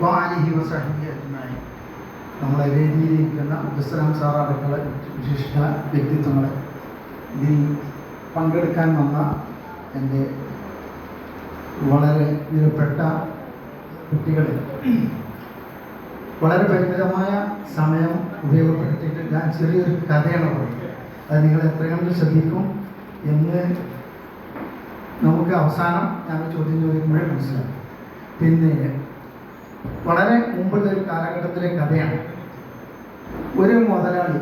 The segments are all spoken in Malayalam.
വാലിഹി വസഹബിഹി അജ്മഈൻ. നമ്മളെ വേദിയിലിരിക്കുന്ന അബ്ദുസ്സലാം സാർ അടക്കമുള്ള വിശിഷ്ട വ്യക്തിത്വങ്ങളെ, ഇതിൽ പങ്കെടുക്കാൻ വന്ന എൻ്റെ വളരെ വിലപ്പെട്ട കുട്ടികളെ, വളരെ പരിമിതമായ സമയം ഉപയോഗപ്പെടുത്തിയിട്ട് ഞാൻ ചെറിയൊരു കഥയാണ് പറയുന്നത്. അത് നിങ്ങൾ എത്രകണ്ട് ശ്രദ്ധിക്കും എന്ന് നമുക്ക് അവസാനം ഞാൻ ചോദ്യം ചോദിക്കുമ്പോഴേ മനസ്സിലാക്കും. പിന്നെ വളരെ മുമ്പുള്ള ഒരു കാലഘട്ടത്തിലെ കഥയാണ്. ഒരു മുതലാളി,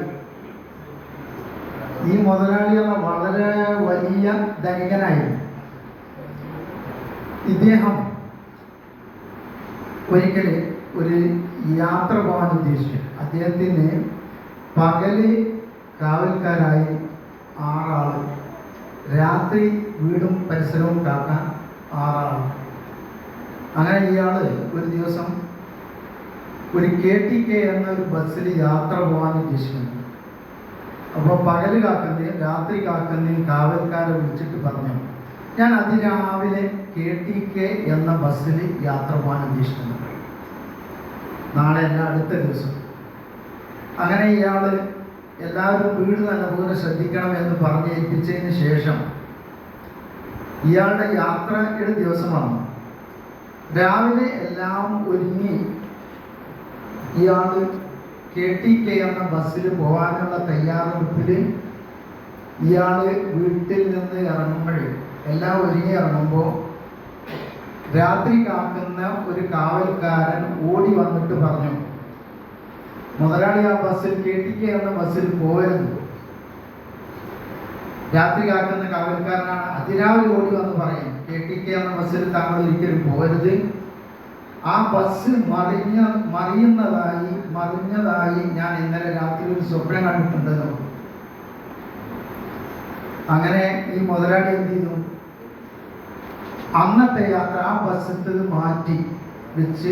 ഈ മുതലാളി എന്ന വളരെ വലിയ ധനികനായിരുന്നു. ഇദ്ദേഹം ഒരിക്കൽ ഒരു യാത്ര പോകാൻ ഉദ്ദേശിച്ചു. അദ്ദേഹത്തിന് പകല് കാവൽക്കാരായി 6 ആൾ, രാത്രി വീടും പരിസരവും കാക്കാൻ 6 ആൾ. അങ്ങനെ ഇയാൾ ഒരു ദിവസം ഒരു KTK എന്നൊരു ബസ്സിൽ യാത്ര പോകാൻ ഉദ്ദേശിക്കുന്നു. അപ്പോൾ പകല് കാക്കുന്നതും രാത്രി കാക്കുന്നതും കാവൽക്കാരെ വിളിച്ചിട്ട് പറഞ്ഞു, ഞാൻ അതിരാവിലെ KTK എന്ന ബസ്സിൽ യാത്ര പോകാൻ ഉദ്ദേശിക്കുന്നു, നാളെ അല്ല അടുത്ത ദിവസം. അങ്ങനെ ഇയാൾ എല്ലാവരും വീട് നല്ലപോലെ ശ്രദ്ധിക്കണം എന്ന് പറഞ്ഞ് ഏൽപ്പിച്ചതിന് ശേഷം ഇയാളുടെ യാത്രയുടെ ദിവസമാണ്. രാവിലെ എല്ലാം ഒരുങ്ങി ഇയാൾ KTK എന്ന ബസ്സിൽ പോകാനുള്ള തയ്യാറെടുപ്പിൽ ഇയാൾ വീട്ടിൽ നിന്ന് ഇറങ്ങുമ്പോഴേ, എല്ലാം ഒരുങ്ങി ഇറങ്ങുമ്പോൾ രാത്രി കാക്കുന്ന ഒരു കാവൽക്കാരൻ ഓടി വന്നിട്ട് പറഞ്ഞു, മുതലാളി ആ ബസ്സിൽ KTK എന്ന ബസ്സിൽ പോകരുത്. രാത്രി കാക്കുന്ന കാവൽക്കാരനാണ്. അതിരാവിലെ ഓടി വന്ന് പറയും, KTK എന്ന ബസ്സിൽ താങ്കൾ ഒരിക്കലും പോകരുത്. ആ ബസ് മറിഞ്ഞതായി ഞാൻ ഇന്നലെ രാത്രി ഒരു സ്വപ്നം കണ്ടിട്ടുണ്ടെന്ന്. അങ്ങനെ ഈ മുതലാളി എന്ത് ചെയ്തു, അന്നത്തെ യാത്ര ആ ബസ്സിൽ മാറ്റി വെച്ച്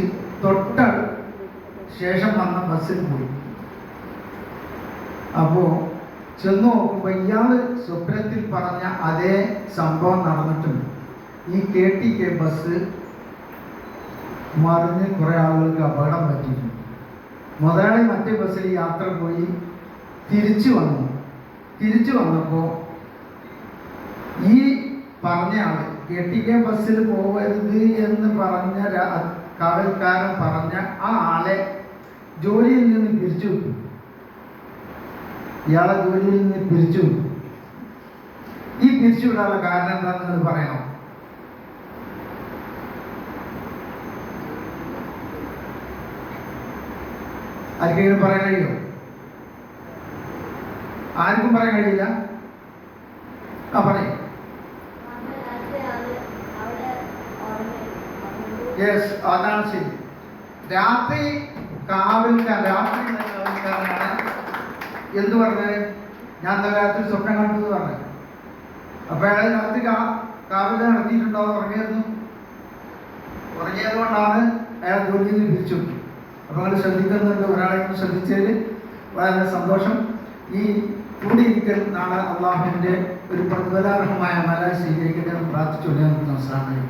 ശേഷം വന്ന ബസ്സിൽ പോയി. അപ്പോൾ ചെന്ന് നോക്കുമ്പോൾ ഇയാൾ സ്വപ്നത്തിൽ പറഞ്ഞ അതേ സംഭവം നടന്നിട്ടുണ്ട്. ഈ KTK ബസ് മറിഞ്ഞ് കുറേ ആളുകൾക്ക് അപകടം പറ്റിയിട്ടുണ്ട്. മുതലാളി മറ്റേ ബസ്സിൽ യാത്ര പോയി തിരിച്ചു വന്നപ്പോൾ ഈ പറഞ്ഞ ആൾ KTK ബസ്സിൽ പോകരുത് എന്ന് പറഞ്ഞ കാവൽക്കാരൻ പറഞ്ഞ ആ ആളെ ജോലിയിൽ നിന്ന് പിരിച്ചു വിട്ടു. ഇയാളെ ജോലിയിൽ നിന്ന് പിരിച്ചു വിട്ടു. ഈ പിരിച്ചുവിടാനുള്ള കാരണം എന്താണെന്ന് നിങ്ങൾ പറയണം. ആർക്കെങ്കിലും പറയാൻ കഴിയുമോ? ആർക്കും പറയാൻ കഴിയില്ല. പറയും. യെസ്, അതാണ് ശരി. രാത്രി കാവൽക്കാരനാണ് എന്ത് പറഞ്ഞത്, ഞാൻ രാത്രി സ്വപ്നം കണ്ടു പറഞ്ഞു. അപ്പൊ അയാൾ രാത്രി കാവൽ നടത്തിയിട്ടുണ്ടോ? ഉറങ്ങിയത് കൊണ്ടാണ് അയാൾ ജോലിയിൽ നിന്ന് പിരിച്ചു. അപ്പൊ നിങ്ങൾ ശ്രദ്ധിക്കുന്നുണ്ട്, ഒരാളെ ശ്രദ്ധിച്ചതിൽ വളരെ സന്തോഷം. ഈ കൂടിയിരിക്കൽ നാളെ അള്ളാഹുവിന്റെ ഒരു പ്രതിഫലാർഹമായ അമലായി സ്വീകരിക്കട്ടെ എന്ന് പ്രാർത്ഥിച്ചുകൊണ്ട് നമുക്ക് നമസ്കാരം.